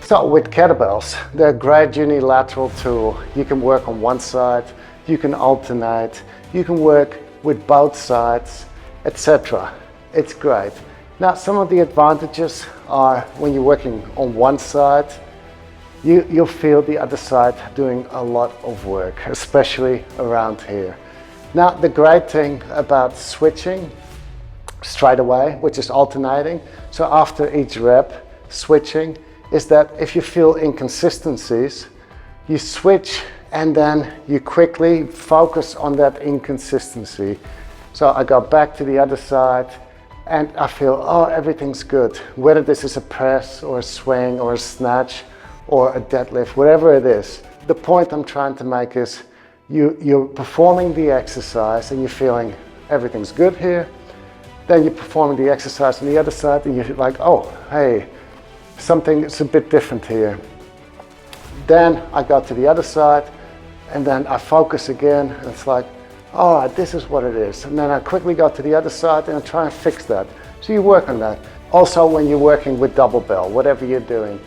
So with kettlebells, they're a great unilateral tool. You can work on one side, you can alternate, you can work with both sides, etc. It's great. Now, some of the advantages are when you're working on one side, you'll feel the other side doing a lot of work, especially around here. Now, the great thing about switching straight away, which is alternating, so after each rep, switching, is that if you feel inconsistencies, you switch and then you quickly focus on that inconsistency. So I go back to the other side and I feel, oh, everything's good. Whether this is a press or a swing or a snatch or a deadlift, whatever it is. The point I'm trying to make is you're performing the exercise and you're feeling everything's good here. Then you're performing the exercise on the other side and you're like, oh, hey, something is a bit different here. Then I go to the other side and then I focus again and it's like, all right, this is what it is. And then I quickly go to the other side and I try and fix that. So you work on that. Also, when you're working with double bell, whatever you're doing,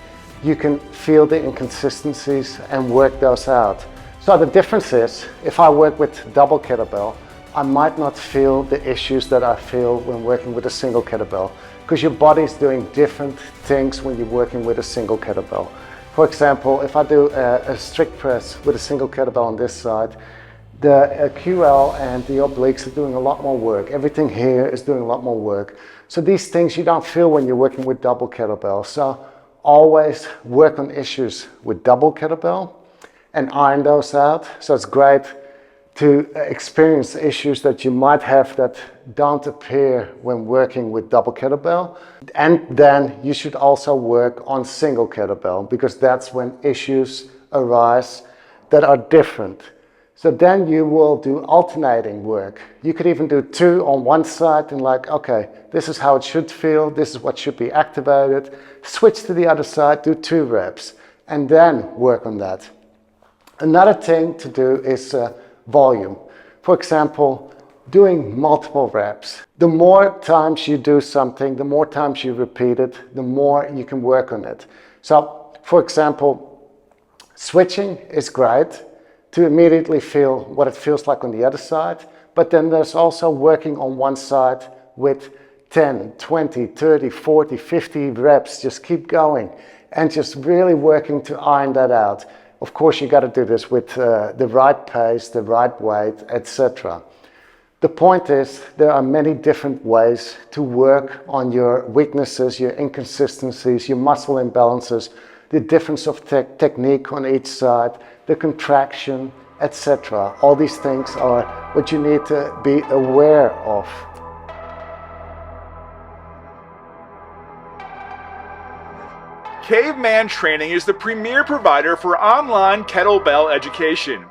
you can feel the inconsistencies and work those out. So the difference is, if I work with double kettlebell, I might not feel the issues that I feel when working with a single kettlebell, because your body's doing different things when you're working with a single kettlebell. For example, if I do a strict press with a single kettlebell on this side, the QL and the obliques are doing a lot more work. Everything here is doing a lot more work. So these things you don't feel when you're working with double kettlebell. So always work on issues with double kettlebell and iron those out. So it's great to experience issues that you might have that don't appear when working with double kettlebell. And then you should also work on single kettlebell, because that's when issues arise that are different. So then you will do alternating work. You could even do two on one side and like, okay, this is how it should feel, this is what should be activated. Switch to the other side, do 2 reps, and then work on that. Another thing to do is volume. For example, doing multiple reps. The more times you do something, the more times you repeat it, the more you can work on it. So, for example, switching is great to immediately feel what it feels like on the other side, but then there's also working on one side with 10, 20, 30, 40, 50 reps. Just keep going and just really working to iron that out. Of course, you got to do this with the right pace, the right weight, etc. The point is, there are many different ways to work on your weaknesses, your inconsistencies, your muscle imbalances, the difference of technique on each side, the contraction, etc. All these things are what you need to be aware of. Cavemantraining is the premier provider for online kettlebell education.